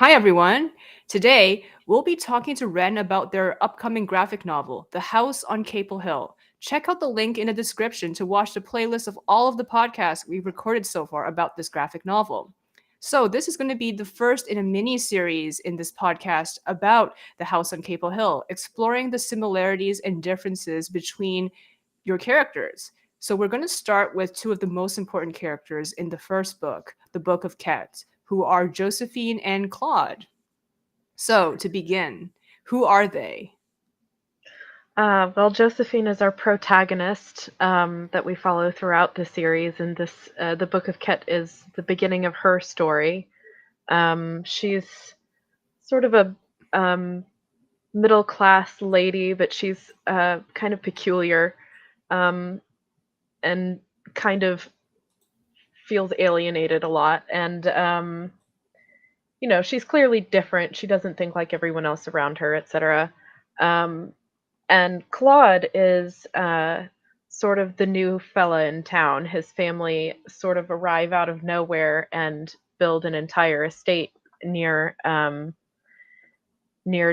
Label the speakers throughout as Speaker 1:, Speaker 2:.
Speaker 1: Hi, everyone. Today, we'll be talking to Wren about their upcoming graphic novel, The House on Caple Hill. Check out the link in the description to watch the playlist of all of the podcasts we've recorded so far about this graphic novel. So, this is going to be the first in a mini series in this podcast about The House on Caple Hill, exploring the similarities and differences between your characters. So we're going to start with two of the most important characters in the first book, the Book of Ket, who are Josephine and Claude. So to begin, who are they?
Speaker 2: Well, Josephine is our protagonist that we follow throughout the series, and the Book of Ket is the beginning of her story. She's sort of a middle class lady, but she's kind of peculiar um, and kind of feels alienated a lot. And she's clearly different. She doesn't think like everyone else around her, etc. Um, And Claude is sort of the new fella in town. His family sort of arrive out of nowhere and build an entire estate near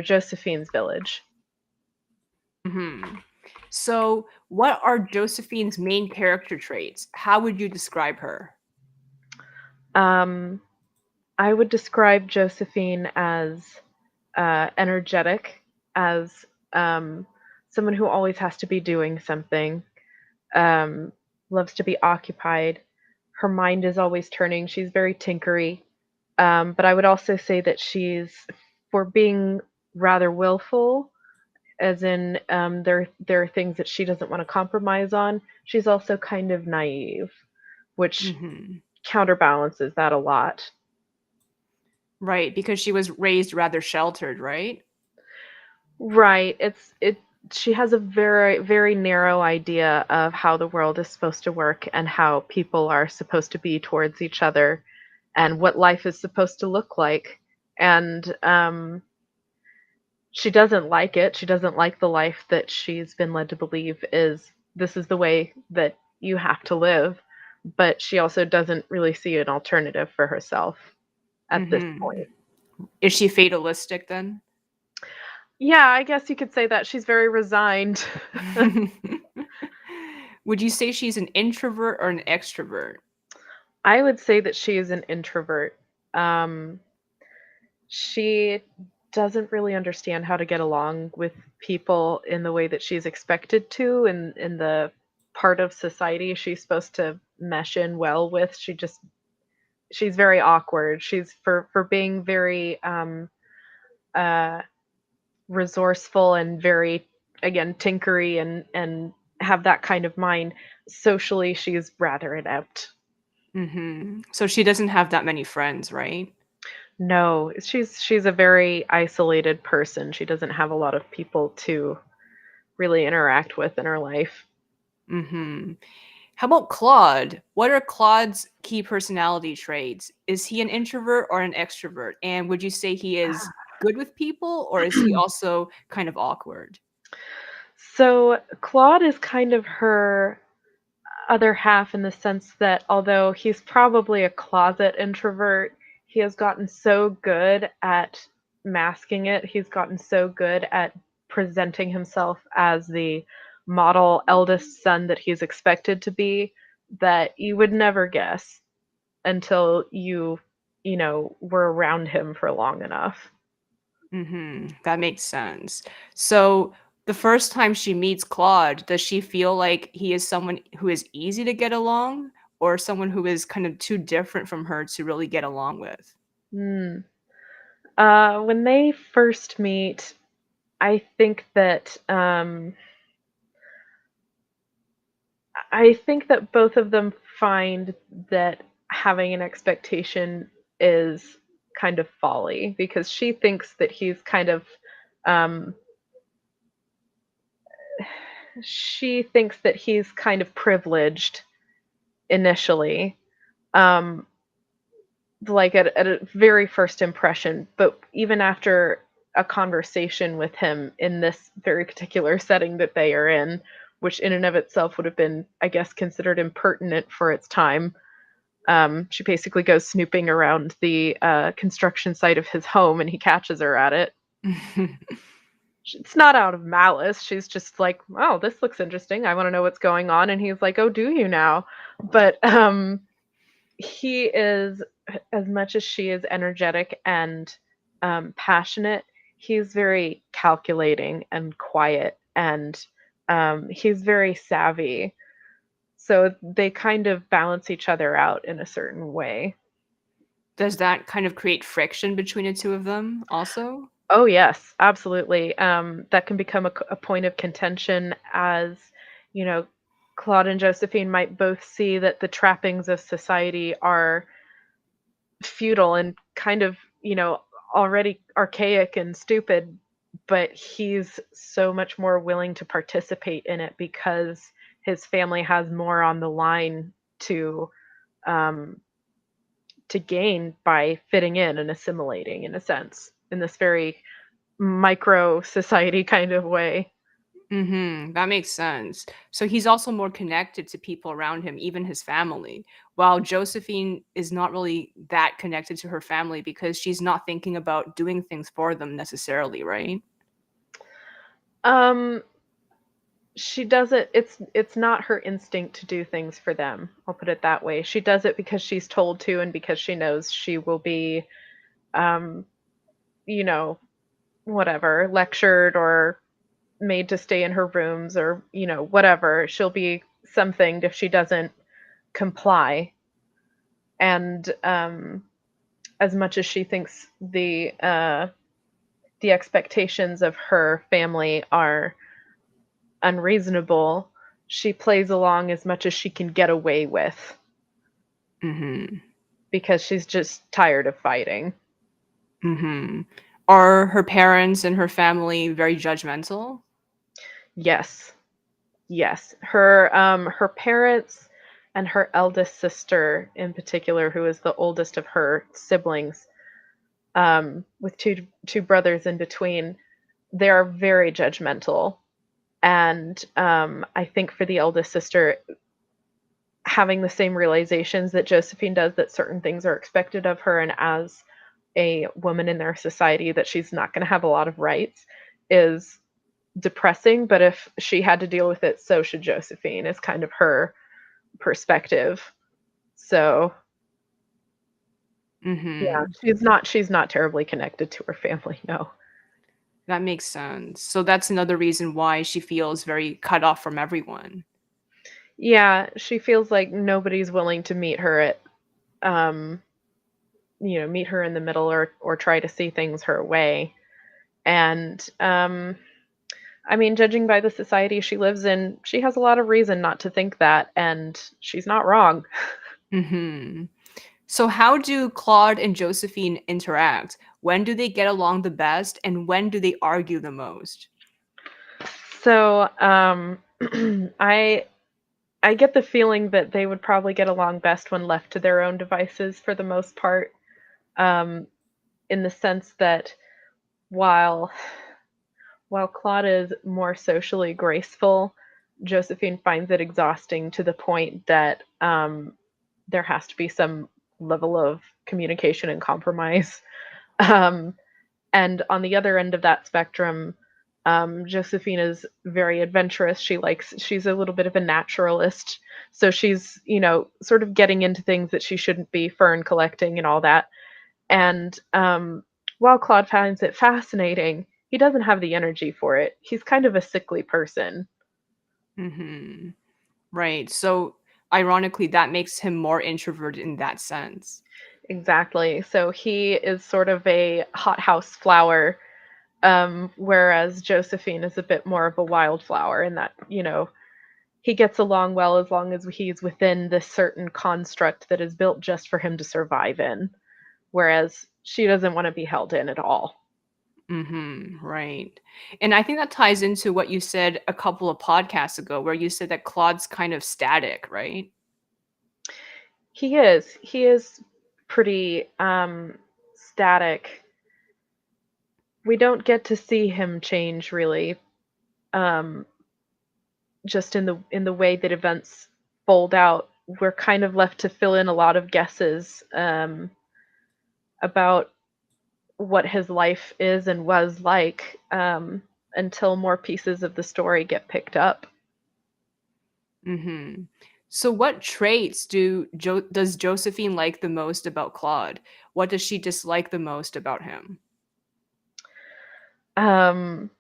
Speaker 2: Josephine's village.
Speaker 1: Hmm. So, what are Josephine's main character traits? How would you describe her?
Speaker 2: Um, I would describe Josephine as energetic, as someone who always has to be doing something, um, loves to be occupied. Her mind is always turning. She's very tinkery. But I would also say that for being rather willful, as in there are things that she doesn't want to compromise on. She's also kind of naive, which
Speaker 1: Hmm.
Speaker 2: counterbalances that a lot.
Speaker 1: Right, because she was raised rather sheltered, right?
Speaker 2: Right. It. She has a very narrow idea of how the world is supposed to work and how people are supposed to be towards each other and what life is supposed to look like. And she doesn't like it. She doesn't like the life that she's been led to believe is this is the way that you have to live. But she also doesn't really see an alternative for herself at this
Speaker 1: Hmm.
Speaker 2: point.
Speaker 1: Is she fatalistic then?
Speaker 2: Yeah, I guess you could say that she's very resigned.
Speaker 1: Would you say she's an introvert or an extrovert?
Speaker 2: I would say that she is an introvert. Um, she doesn't really understand how to get along with people in the way that she's expected to, in the part of society she's supposed to mesh in well with. She's very awkward. She's for being very uh resourceful and very, again, tinkery and have that kind of mind. Socially, she's rather inept.
Speaker 1: So she doesn't have that many friends, right?
Speaker 2: No, she's a very isolated person. She doesn't have a lot of people to really interact with in her life.
Speaker 1: hmm How about Claude? What are Claude's key personality traits? Is he an introvert or an extrovert? And would you say he is good with people or is he also kind of awkward?
Speaker 2: So Claude is kind of her other half in the sense that although he's probably a closet introvert, he has gotten so good at masking it. He's gotten so good at presenting himself as the model eldest son that he's expected to be that you would never guess until you were around him for long enough.
Speaker 1: That makes sense. So the first time she meets Claude, does she feel like he is someone who is easy to get along or someone who is kind of too different from her to really get along with?
Speaker 2: Hmm. When they first meet, I think that both of them find that having an expectation is kind of folly because she thinks that he's kind of um, privileged initially, um, like at a very first impression, but even after a conversation with him in this very particular setting that they are in, which in and of itself would have been, I guess, considered impertinent for its time. She basically goes snooping around the construction site of his home, and he catches her at it. It's not out of malice. She's just like, "Oh, this looks interesting. I want to know what's going on." And he's like, "Oh, do you now?" But he is, as much as she is energetic and passionate, he's very calculating and quiet, and he's very savvy. So they kind of balance each other out in a certain way.
Speaker 1: Does that kind of create friction between the two of them also?
Speaker 2: Oh, yes, absolutely. That can become a point of contention as, you know, Claude and Josephine might both see that the trappings of society are feudal and kind of, already archaic and stupid, but he's so much more willing to participate in it because his family has more on the line to um, to gain by fitting in and assimilating, in a sense, in this very micro society kind of way.
Speaker 1: That makes sense. So he's also more connected to people around him, even his family, while Josephine is not really that connected to her family because she's not thinking about doing things for them necessarily, right?
Speaker 2: Um, she does it, it's not her instinct to do things for them. I'll put it that way. She does it because she's told to and because she knows she will be um, you know, whatever, lectured or made to stay in her rooms or, whatever. She'll be something if she doesn't comply. And as much as she thinks the expectations of her family are unreasonable, she plays along as much as she can get away with
Speaker 1: Mhm.
Speaker 2: because she's just tired of fighting.
Speaker 1: Mhm. Are her parents and her family very judgmental?
Speaker 2: Yes. Yes. Her parents and her eldest sister in particular, who is the oldest of her siblings, with two brothers in between, they are very judgmental. And I think for the eldest sister, having the same realizations that Josephine does, that certain things are expected of her, and as a woman in their society, that she's not going to have a lot of rights, is depressing. But if she had to deal with it, so should Josephine, is kind of her perspective. So yeah,
Speaker 1: Mhm.
Speaker 2: she's not terribly connected to her family, no.
Speaker 1: That makes sense. So that's another reason why she feels very cut off from everyone.
Speaker 2: Yeah, she feels like nobody's willing to meet her at um meet her in the middle, or try to see things her way. And I mean, judging by the society she lives in, she has a lot of reason not to think that, and she's not wrong.
Speaker 1: Mhm. So how do Claude and Josephine interact? When do they get along the best and when do they argue the most?
Speaker 2: So, I I get the feeling that they would probably get along best when left to their own devices for the most part. Um, in the sense that while while Claude is more socially graceful, Josephine finds it exhausting to the point that there has to be some level of communication and compromise. Um, and on the other end of that spectrum, Josephine is very adventurous. She's a little bit of a naturalist. So she's, sort of getting into things that she shouldn't be, fern collecting and all that. And while Claude finds it fascinating, he doesn't have the energy for it. He's kind of a sickly person.
Speaker 1: Mhm. Right. So ironically that makes him more introverted in that sense.
Speaker 2: Exactly. So he is sort of a hothouse flower, whereas Josephine is a bit more of a wildflower in that, he gets along well as long as he's within this certain construct that is built just for him to survive in, whereas she doesn't want to be held in at all.
Speaker 1: Right. And I think that ties into what you said a couple of podcasts ago where you said that Claude's kind of static, right?
Speaker 2: He is pretty static. We don't get to see him change really, um, just in the way that events fold out. we're kind of left to fill in a lot of guesses about what his life is and was like until more pieces of the story get picked up.
Speaker 1: Mm-hmm. So, what traits does Josephine like the most about Claude? What does she dislike the most about him?
Speaker 2: Um,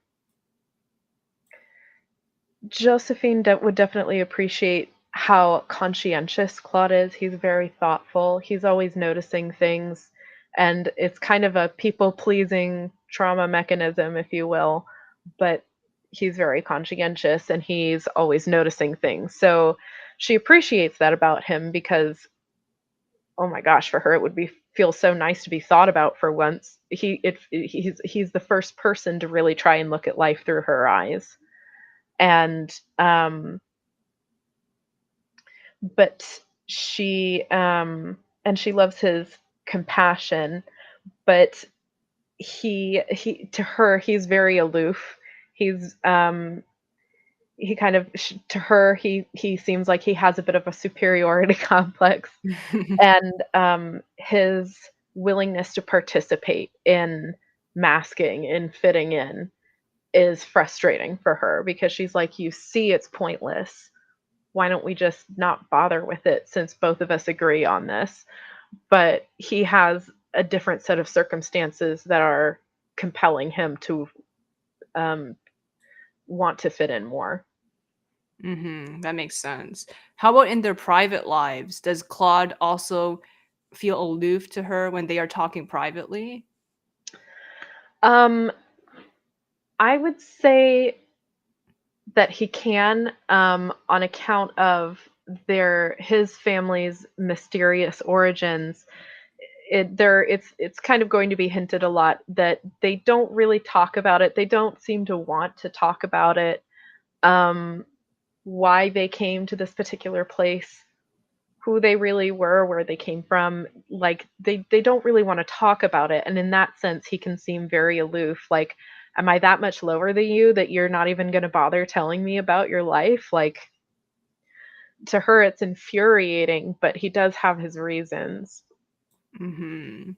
Speaker 2: Josephine would definitely appreciate how conscientious Claude is. He's very thoughtful. He's always noticing things, and it's kind of a people-pleasing trauma mechanism, if you will. But he's very conscientious, and he's always noticing things. So she appreciates that about him because, oh my gosh, for her it would be feel so nice to be thought about for once. He's the first person to really try and look at life through her eyes. And but she loves his compassion, but he to her he's very aloof. He's he kind of to her he seems like he has a bit of a superiority complex, and his willingness to participate in masking and fitting in is frustrating for her because she's like, you see it's pointless, why don't we just not bother with it since both of us agree on this? But he has a different set of circumstances that are compelling him to um, want to fit in more.
Speaker 1: Mm-hmm. That makes sense. How about in their private lives? Does Claude also feel aloof to her when they are talking privately?
Speaker 2: Um, I would say that he can, on account of his family's mysterious origins. It's kind of going to be hinted a lot that they don't really talk about it. They don't seem to want to talk about it. Um, why they came to this particular place, who they really were, where they came from. Like they don't really want to talk about it. And in that sense, he can seem very aloof. Like, am I that much lower than you that you're not even going to bother telling me about your life? Like, to her, it's infuriating, but he does have his reasons.
Speaker 1: Mm-hmm.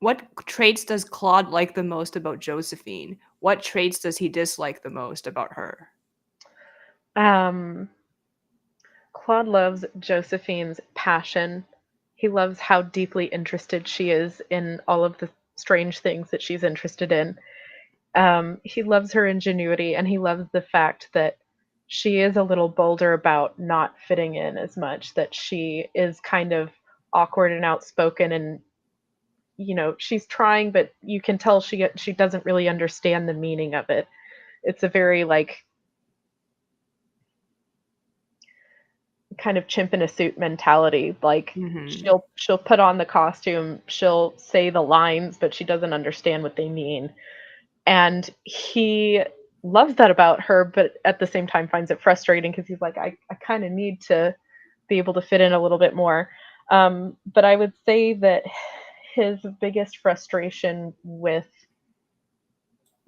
Speaker 1: What traits does Claude like the most about Josephine? What traits does he dislike the most about her?
Speaker 2: Um, Claude loves Josephine's passion. He loves how deeply interested she is in all of the strange things that she's interested in. He loves her ingenuity, and he loves the fact that she is a little bolder about not fitting in as much, that she is kind of awkward and outspoken, and she's trying, but you can tell she doesn't really understand the meaning of it. It's a very like kind of chimp in a suit mentality. Like,
Speaker 1: Mm-hmm.
Speaker 2: she'll put on the costume, she'll say the lines, but she doesn't understand what they mean. And he loves that about her, but at the same time finds it frustrating because he's like, I kind of need to be able to fit in a little bit more. But I would say that his biggest frustration with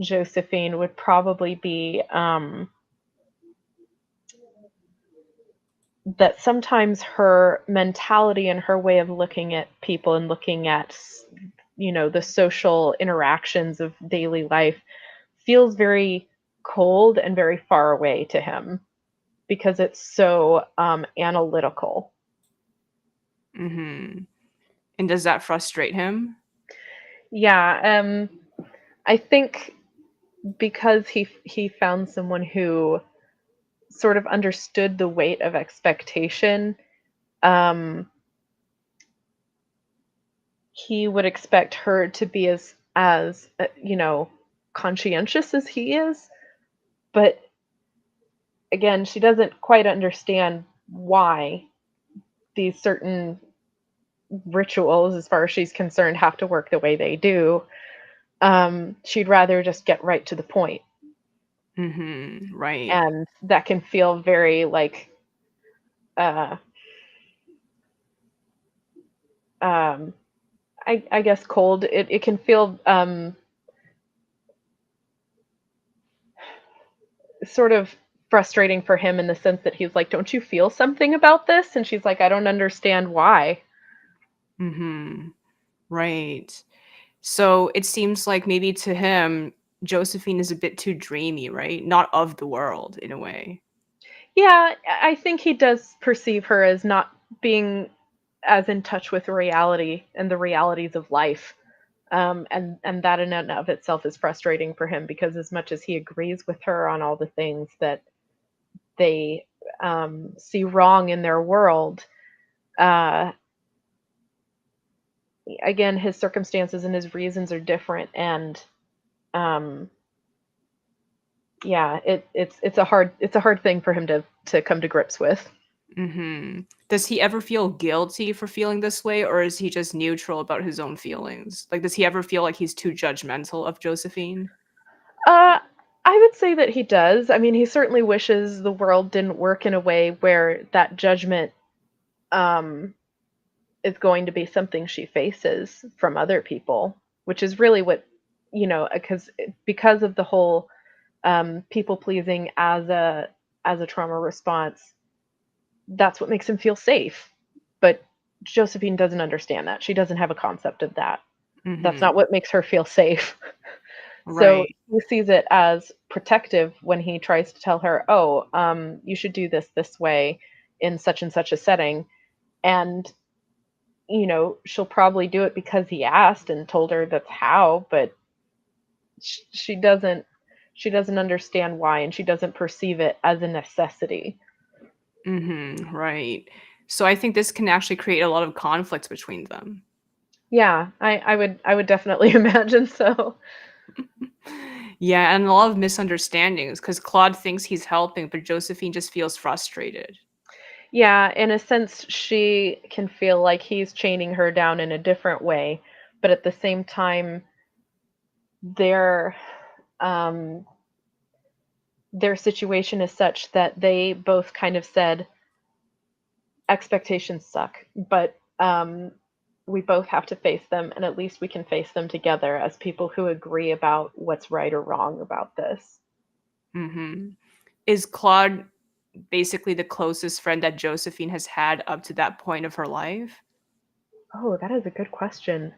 Speaker 2: Josephine would probably be that sometimes her mentality and her way of looking at people and looking at the social interactions of daily life feels very cold and very far away to him because it's so analytical.
Speaker 1: Mm-hmm. And does that frustrate him?
Speaker 2: Yeah, I think because he found someone who sort of understood the weight of expectation. um he would expect her to be as conscientious as he is, but again, she doesn't quite understand why these certain rituals, as far as she's concerned, have to work the way they do. She'd rather just get right to the point,
Speaker 1: Mm-hmm. Right.
Speaker 2: and that can feel very like uh um I guess cold. It can feel sort of frustrating for him in the sense that he's like, "Don't you feel something about this?" And she's like, "I don't understand why."
Speaker 1: Mhm. Right. So it seems like maybe to him, Josephine is a bit too dreamy, right? Not of the world in a way.
Speaker 2: Yeah, I think he does perceive her as not being as in touch with reality and the realities of life. And that in and of itself is frustrating for him because as much as he agrees with her on all the things that they see wrong in their world, uh, again, his circumstances and his reasons are different, and um, yeah, it's a hard thing for him to come to grips with.
Speaker 1: Mhm. Does he ever feel guilty for feeling this way, or is he just neutral about his own feelings? Like, does he ever feel like he's too judgmental of Josephine?
Speaker 2: Uh, I would say that he does. I mean, he certainly wishes the world didn't work in a way where that judgment um, is going to be something she faces from other people, which is really what, because of the whole people pleasing as a trauma response, that's what makes him feel safe. But Josephine doesn't understand that. She doesn't have a concept of that. That's not
Speaker 1: Mhm.
Speaker 2: what makes her feel safe. So
Speaker 1: Right.
Speaker 2: he sees it as protective when he tries to tell her, "Oh, you should do this way in such and such a setting," and she'll probably do it because he asked and told her that's how, but she doesn't understand why, and she doesn't perceive it as a necessity.
Speaker 1: Mhm. Right. So I think this can actually create a lot of conflicts between them.
Speaker 2: Yeah, I would definitely imagine so.
Speaker 1: Yeah, and a lot of misunderstandings because Claude thinks he's helping, but Josephine just feels frustrated.
Speaker 2: Yeah, in a sense, she can feel like he's chaining her down in a different way, but at the same time, their um, their situation is such that they both kind of said expectations suck, but we both have to face them, and at least we can face them together as people who agree about what's right or wrong about this.
Speaker 1: Mhm. Is Claude basically the closest friend that Josephine has had up to that point of her life?
Speaker 2: Oh, that is a good question.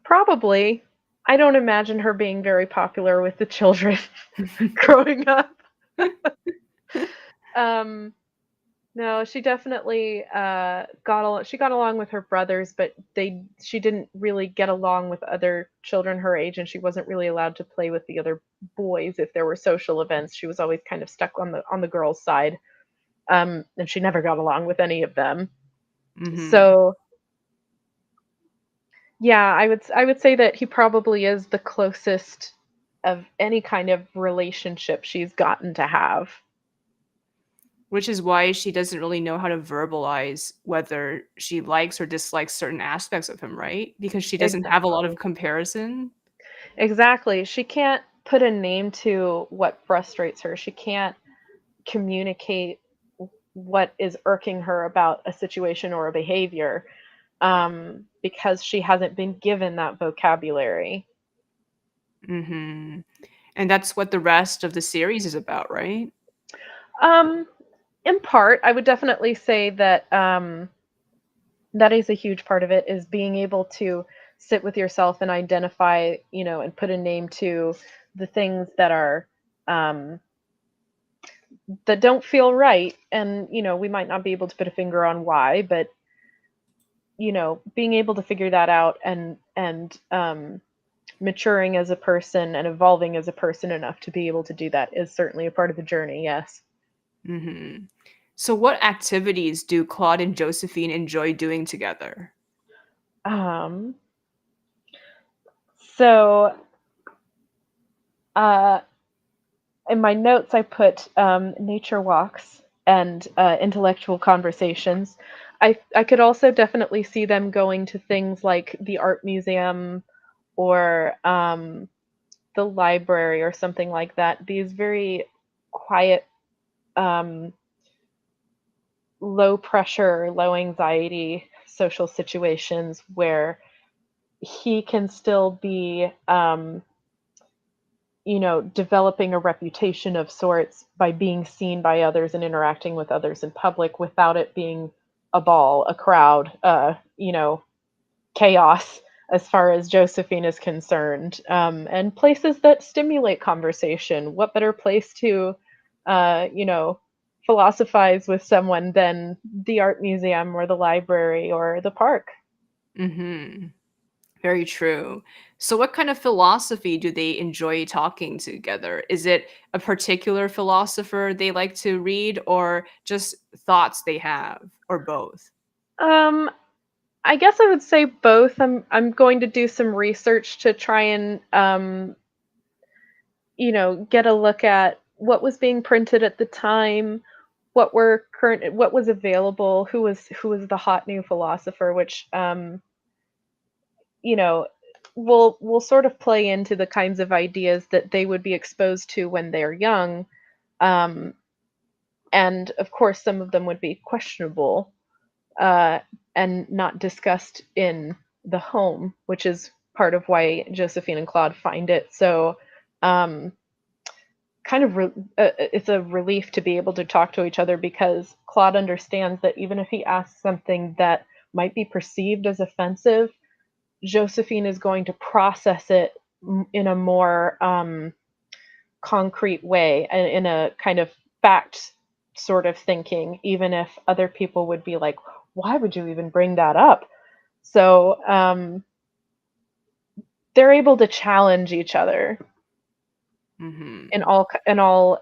Speaker 2: Probably. I don't imagine her being very popular with the children growing up. Um, no, she definitely she got along with her brothers, but she didn't really get along with other children her age, and she wasn't really allowed to play with the other boys if there were social events. She was always kind of stuck on the girls' side, and she never got along with any of them.
Speaker 1: Mhm.
Speaker 2: So yeah, I would say that he probably is the closest of any kind of relationship she's gotten to have.
Speaker 1: Which is why she doesn't really know how to verbalize whether she likes or dislikes certain aspects of him, right? Because she doesn't have a lot of
Speaker 2: Exactly.
Speaker 1: comparison.
Speaker 2: Exactly. She can't put a name to what frustrates her. She can't communicate what is irking her about a situation or a behavior because she hasn't been given that vocabulary.
Speaker 1: Mhm. And that's what the rest of the series is about, right?
Speaker 2: Um, in part, I would definitely say that that is a huge part of it is being able to sit with yourself and identify, and put a name to the things that are um, that don't feel right. And we might not be able to put a finger on why, but being able to figure that out and maturing as a person and evolving as a person enough to be able to do that is certainly a part of the journey. Yes.
Speaker 1: Mhm. So what activities do Claude and Josephine enjoy doing together?
Speaker 2: um so uh in my notes I put nature walks and intellectual conversations. I could also definitely see them going to things like the art museum or the library or something like that. These very quiet, um, low pressure, low anxiety social situations where he can still be developing a reputation of sorts by being seen by others and interacting with others in public without it being a ball, a crowd, chaos as far as Josephine is concerned, and places that stimulate conversation. What better place to, philosophize with someone than the art museum or the library or the park?
Speaker 1: Mm-hmm. Very true. So, what kind of philosophy do they enjoy talking together? Is it a particular philosopher they like to read, or just thoughts they have, or both?
Speaker 2: Um, I guess I would say both. I'm going to do some research to try and get a look at what was being printed at the time, what was available, who was the hot new philosopher, which you know, will sort of play into the kinds of ideas that they would be exposed to when they're young. Um, and of course, some of them would be questionable uh, and not discussed in the home, which is part of why Josephine and Claude find it so um, it's a relief to be able to talk to each other, because Claude understands that even if he asks something that might be perceived as offensive, Josephine is going to process it in a more concrete way, and in a kind of fact sort of thinking, even if other people would be like, why would you even bring that up? So they're able to challenge each other
Speaker 1: Mm-hmm.
Speaker 2: in all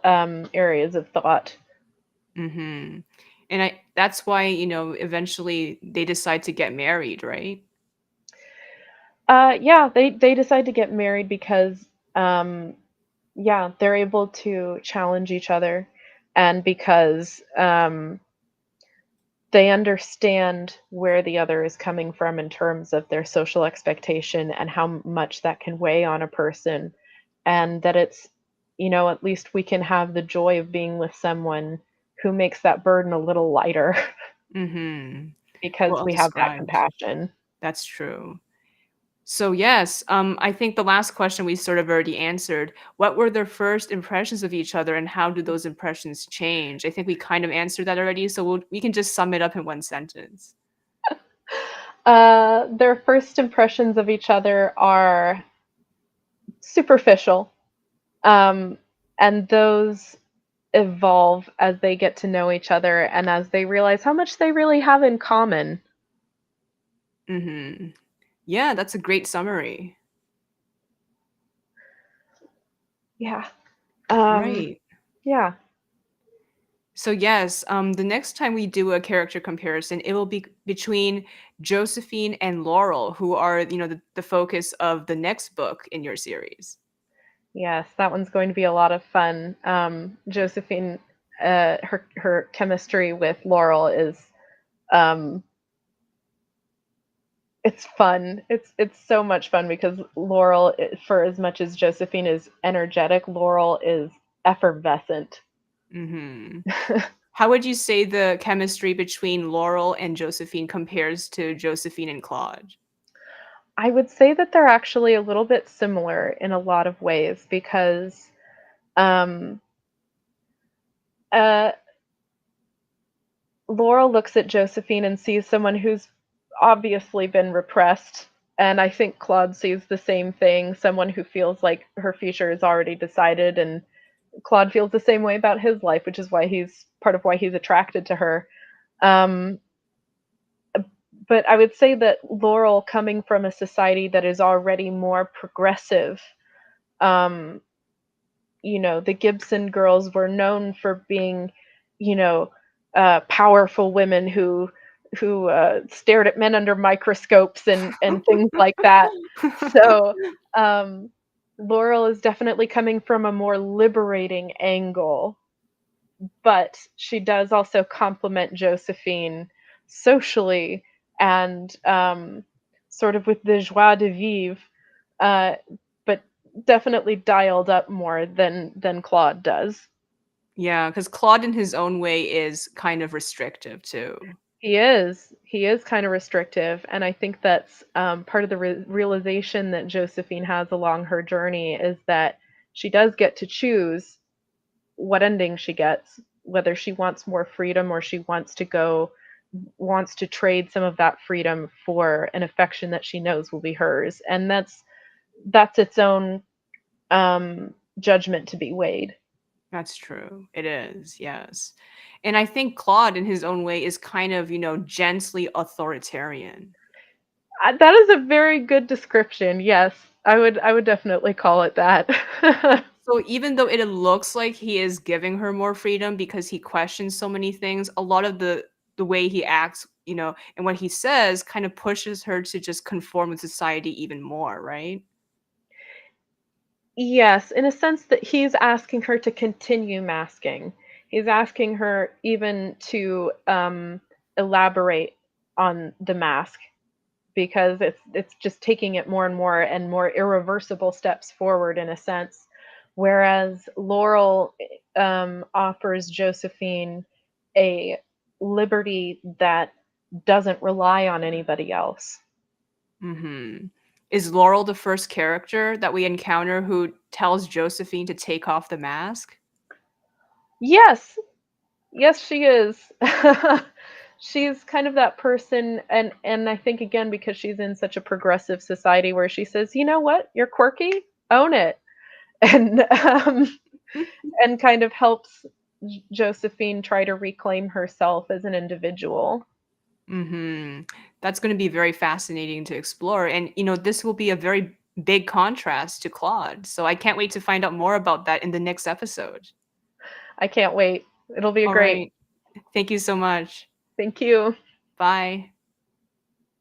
Speaker 2: areas of thought.
Speaker 1: Mm-hmm. And that's why, eventually they decide to get married, right?
Speaker 2: Yeah, they decide to get married because um, yeah, they're able to challenge each other, and because they understand where the other is coming from in terms of their social expectation and how much that can weigh on a person, and that at least we can have the joy of being with someone who makes that burden a little lighter
Speaker 1: Mm-hmm.
Speaker 2: because
Speaker 1: Well
Speaker 2: we have that
Speaker 1: described.
Speaker 2: compassion.
Speaker 1: That's true. So yes, I think the last question we sort of already answered. What were their first impressions of each other, and how do those impressions change? I think we kind of answered that already, so we can just sum it up in one sentence.
Speaker 2: Their first impressions of each other are superficial, um, and those evolve as they get to know each other and as they realize how much they really have in common.
Speaker 1: Mm-hmm. Yeah, that's a great summary.
Speaker 2: Yeah. Um,
Speaker 1: Right.
Speaker 2: yeah.
Speaker 1: So yes, the next time we do a character comparison, it will be between Josephine and Laurel, who are, the focus of the next book in your series.
Speaker 2: Yes, that one's going to be a lot of fun. Josephine, her chemistry with Laurel is, um, it's fun. It's so much fun because Laurel, for as much as Josephine is energetic, Laurel is effervescent.
Speaker 1: Mm-hmm. How would you say the chemistry between Laurel and Josephine compares to Josephine and Claude?
Speaker 2: I would say that they're actually a little bit similar in a lot of ways because um, uh, Laurel looks at Josephine and sees someone who's obviously been repressed. And I think Claude sees the same thing, someone who feels like her future is already decided. And Claude feels the same way about his life, which is why he's part of why he's attracted to her. Um, but I would say that Laurel, coming from a society that is already more progressive, um, the Gibson girls were known for being, you know, powerful women who stared at men under microscopes and things like that. So um, Laurel is definitely coming from a more liberating angle, but she does also compliment Josephine socially and sort of with the joie de vivre, uh, but definitely dialed up more than Claude does.
Speaker 1: Yeah, because Claude in his own way is kind of restrictive too.
Speaker 2: He is kind of restrictive, and I think that's part of the realization that Josephine has along her journey is that she does get to choose what ending she gets, whether she wants more freedom or she wants to trade some of that freedom for an affection that she knows will be hers. And that's its own judgment to be weighed.
Speaker 1: That's true. It is, yes. And I think Claude, in his own way, is kind of, gently authoritarian.
Speaker 2: That is a very good description. Yes, I would definitely call it that.
Speaker 1: So even though it looks like he is giving her more freedom because he questions so many things, a lot of the way he acts, and what he says kind of pushes her to just conform with society even more, right?
Speaker 2: Yes, in a sense that he's asking her to continue masking. He's asking her even to elaborate on the mask because it's just taking it more and more irreversible steps forward in a sense. Whereas Laurel offers Josephine a liberty that doesn't rely on anybody else.
Speaker 1: Mhm. Is Laurel the first character that we encounter who tells Josephine to take off the mask?
Speaker 2: Yes, yes, she is. She's kind of that person, and I think again because she's in such a progressive society where she says, "You know what? You're quirky. Own it." And and kind of helps Josephine try to reclaim herself as an individual.
Speaker 1: Mhm. That's gonna be very fascinating to explore, and, this will be a very big contrast to Claude, so I can't wait to find out more about that in the next episode.
Speaker 2: I can't wait. It'll be
Speaker 1: All
Speaker 2: great.
Speaker 1: right. Thank you so much.
Speaker 2: Thank you.
Speaker 1: Bye.